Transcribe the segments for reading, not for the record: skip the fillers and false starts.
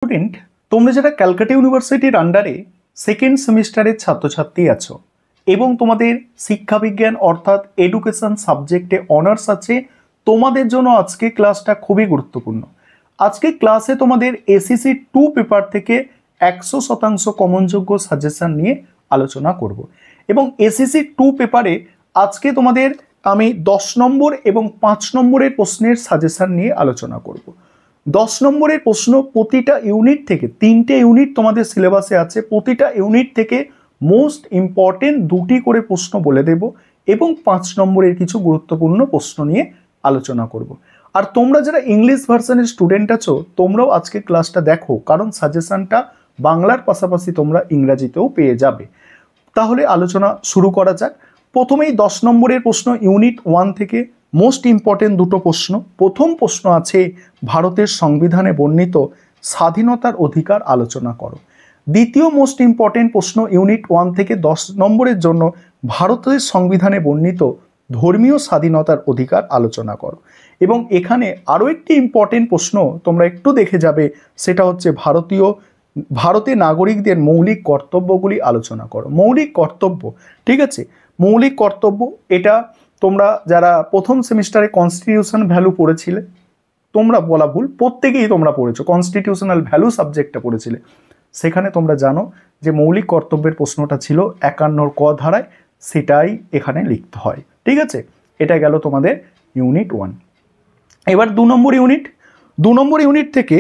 Student, তোমরা যারা ক্যালকাটা ইউনিভার্সিটির আন্ডারে সেকেন্ড সেমিস্টারের ছাত্রছাত্রী আছো এবং তোমাদের শিক্ষাবিজ্ঞান অর্থাৎ এডুকেশন সাবজেক্টে অনার্স আছে, তোমাদের জন্য আজকে ক্লাসটা খুবই গুরুত্বপূর্ণ। আজকে ক্লাসে তোমাদের এসএসসি 2 পেপার থেকে 100% কমনযোগ্য সাজেশন নিয়ে আলোচনা করব এবং এসএসসি 2 পেপারে আজকে তোমাদের আমি 10 নম্বর এবং 5 নম্বরের প্রশ্নের সাজেশন নিয়ে আলোচনা করব। 10 নম্বরের প্রশ্ন প্রতিটা ইউনিট থেকে 3টে ইউনিট তোমাদের সিলেবাসে আছে, প্রতিটা ইউনিট থেকে মোস্ট ইম্পর্টেন্ট 2টি করে প্রশ্ন বলে দেব এবং 5 নম্বরের কিছু গুরুত্বপূর্ণ প্রশ্ন নিয়ে আলোচনা করব। আর তোমরা যারা ইংলিশ ভার্সনের স্টুডেন্ট আছো, তোমরাও আজকে ক্লাসটা দেখো, কারণ সাজেশনটা বাংলার পাশাপাশি তোমরা ইংরাজিতেও পেয়ে যাবে। তাহলে আলোচনা শুরু করা যাক। প্রথমেই 10 নম্বরের প্রশ্ন ইউনিট 1 থেকে মোস্ট ইম্পর্টেন্ট দুটো প্রশ্ন। প্রথম প্রশ্ন আছে, ভারতের সংবিধানে বর্ণিত স্বাধীনতার অধিকার আলোচনা করো। দ্বিতীয় মোস্ট ইম্পর্টেন্ট প্রশ্ন ইউনিট 1 থেকে 10 নম্বরের জন্য, ভারতের সংবিধানে বর্ণিত ধর্মীয় স্বাধীনতার অধিকার আলোচনা করো। এবং এখানে আরও একটি ইম্পর্টেন্ট প্রশ্ন তোমরা একটু দেখে যাবে, সেটা হচ্ছে ভারতীয় নাগরিকদের মৌলিক কর্তব্যগুলি আলোচনা করো। মৌলিক কর্তব্য, ঠিক আছে, মৌলিক কর্তব্য এটা তোমরা যারা প্রথম সেমিস্টারে কনস্টিটিউশন ভ্যালু পড়েছিলে, তোমরা বলা ভুল, প্রত্যেকেই তোমরা পড়েছো, কনস্টিটিউশনাল ভ্যালু সাবজেক্টটা পড়েছিলে, সেখানে তোমরা জানো যে মৌলিক কর্তব্যের প্রশ্নটা ছিল 51 ক ধারায়, সেটাই এখানে লিখতে হয়। ঠিক আছে, এটা গেল তোমাদের ইউনিট 1। এবার 2 নম্বর ইউনিট থেকে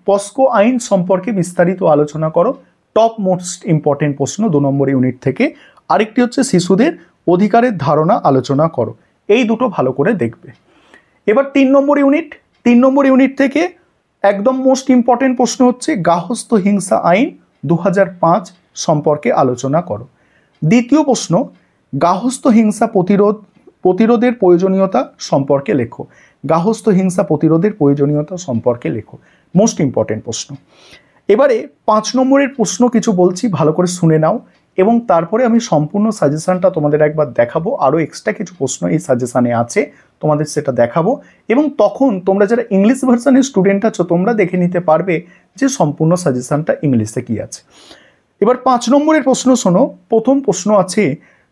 পস্কো আইন সম্পর্কে বিস্তারিত আলোচনা করো। টপ মোস্ট ইম্পর্টেন্ট প্রশ্ন 2 নম্বর ইউনিট থেকে। আরেকটি হচ্ছে শিশুদের অধিকারের ধারণা আলোচনা করো। এই দুটো ভালো করে দেখবে। এবার 3 নম্বর ইউনিট থেকে একদম মোস্ট ইম্পর্টেন্ট প্রশ্ন হচ্ছে গার্হস্থ্য হিংসা আইন 2005 সম্পর্কে আলোচনা করো। দ্বিতীয় প্রশ্ন, গার্হস্থ্য হিংসা প্রতিরোধের প্রয়োজনীয়তা সম্পর্কে লেখো। গার্হস্থ্য হিংসা প্রতিরোধের প্রয়োজনীয়তা সম্পর্কে লেখো, মোস্ট ইম্পর্টেন্ট প্রশ্ন। এবারে 5 নম্বরের প্রশ্ন কিছু বলছি, ভালো করে শুনে নাও এবং তারপরে আমি সম্পূর্ণ সাজেশনটা তোমাদের একবার দেখাবো। আরও এক্সট্রা কিছু প্রশ্ন এই সাজেশনে আছে, তোমাদের সেটা দেখাবো এবং তখন তোমরা যারা ইংলিশ ভার্সনের স্টুডেন্ট আছো, তোমরা দেখে নিতে পারবে যে সম্পূর্ণ সাজেশনটা ইংলিশে কি আছে। এবার 5 নম্বরের প্রশ্ন শোনো। প্রথম প্রশ্ন আছে,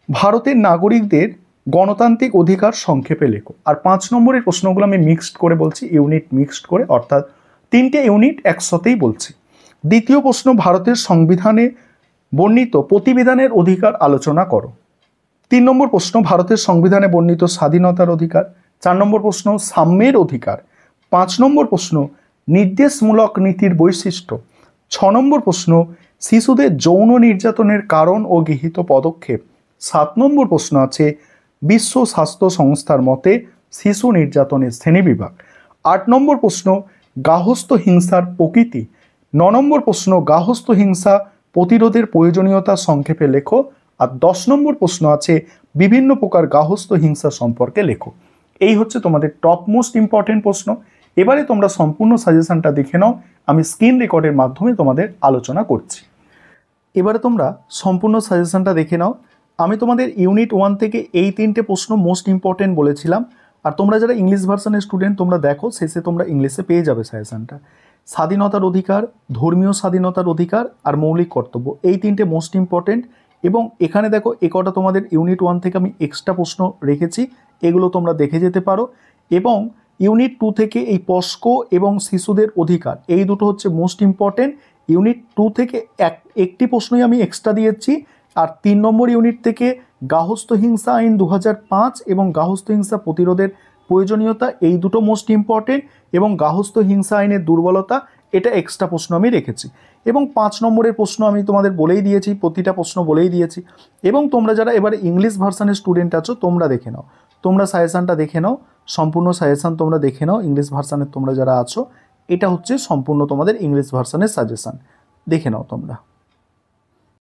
ভারতের নাগরিকদের গণতান্ত্রিক অধিকার সংক্ষেপে লেখো। আর 5 নম্বরের প্রশ্নগুলো আমি মিক্সড করে বলছি, ইউনিট মিক্সড করে, অর্থাৎ 3টে ইউনিট একসাথেই বলছি। দ্বিতীয় প্রশ্ন, ভারতের সংবিধানে বর্ণিত প্রতিবিধানের অধিকার আলোচনা করো। 3 নম্বর প্রশ্ন, ভারতের সংবিধানে বর্ণিত স্বাধীনতার অধিকার। 4 নম্বর প্রশ্ন, সাম্যের অধিকার। 5 নম্বর প্রশ্ন, নির্দেশমূলক নীতির বৈশিষ্ট্য। 6 নম্বর প্রশ্ন, শিশুদের যৌন নির্যাতনের কারণ ও গৃহীত পদক্ষেপ। 7 নম্বর প্রশ্ন আছে, বিশ্ব স্বাস্থ্য সংস্থার মতে শিশু নির্যাতনের শ্রেণীবিভাগ। 8 নম্বর প্রশ্ন, গার্হস্থ্য হিংসার প্রকৃতি। 9 নম্বর প্রশ্ন, গার্হস্থ্য হিংসা প্রতিরোধের প্রয়োজনীয়তা সংক্ষেপে লেখো। আর 10 নম্বর প্রশ্ন আছে, বিভিন্ন প্রকার গার্হস্থ্য হিংসা সম্পর্কে লেখো। এই হচ্ছে তোমাদের টপ মোস্ট ইম্পর্টেন্ট প্রশ্ন। এবারে তোমরা সম্পূর্ণ সাজেশনটা দেখে নাও, আমি স্ক্রিন রেকর্ডের মাধ্যমে তোমাদের আলোচনা করছি। এবারে তোমরা সম্পূর্ণ সাজেশনটা দেখে নাও। আমি তোমাদের ইউনিট 1 থেকে এই 3টে প্রশ্ন মোস্ট ইম্পর্টেন্ট বলেছিলাম, আর তোমরা যারা ইংলিশ ভার্সনের স্টুডেন্ট তোমরা দেখো, শেষে তোমরা ইংলিশে পেয়ে যাবে সাজেশনটা। স্বাধীনতার অধিকার, ধর্মীয় স্বাধীনতার অধিকার আর মৌলিক কর্তব্য, এই 3টে মোস্ট ইম্পর্টেন্ট। এবং এখানে দেখো একটা তোমাদের ইউনিট 1 থেকে আমি এক্সট্রা প্রশ্ন রেখেছি, এগুলো তোমরা দেখে যেতে পারো। এবং ইউনিট 2 থেকে এই পস্কো এবং শিশুদের অধিকার, এই দুটো হচ্ছে মোস্ট ইম্পর্টেন্ট। ইউনিট 2 থেকে একটি প্রশ্নই আমি এক্সট্রা দিয়েছি। আর 3 নম্বর ইউনিট থেকে গার্হস্থ্য হিংসা আইন 2005 এবং গার্হস্থ্য হিংসা প্রতিরোধের প্রয়োজনীয়তা, এই দুটো মোস্ট ইম্পর্টেন্ট। এবং গার্হস্থ্য হিংসা আইনের দুর্বলতা, এটা এক্সট্রা প্রশ্ন আমি রেখেছি। এবং 5 নম্বরের প্রশ্ন আমি তোমাদের বলেই দিয়েছি, প্রতিটা প্রশ্ন বলেই দিয়েছি। এবং তোমরা যারা এবারে ইংলিশ ভার্সনের স্টুডেন্ট আছো, তোমরা দেখে নাও, তোমরা সাজেশনটা দেখে নাও, সম্পূর্ণ সাজেশন তোমরা দেখে নাও। ইংলিশ ভার্সনের তোমরা যারা আছো, এটা হচ্ছে সম্পূর্ণ তোমাদের ইংলিশ ভার্সনের সাজেশন, দেখে নাও তোমরা।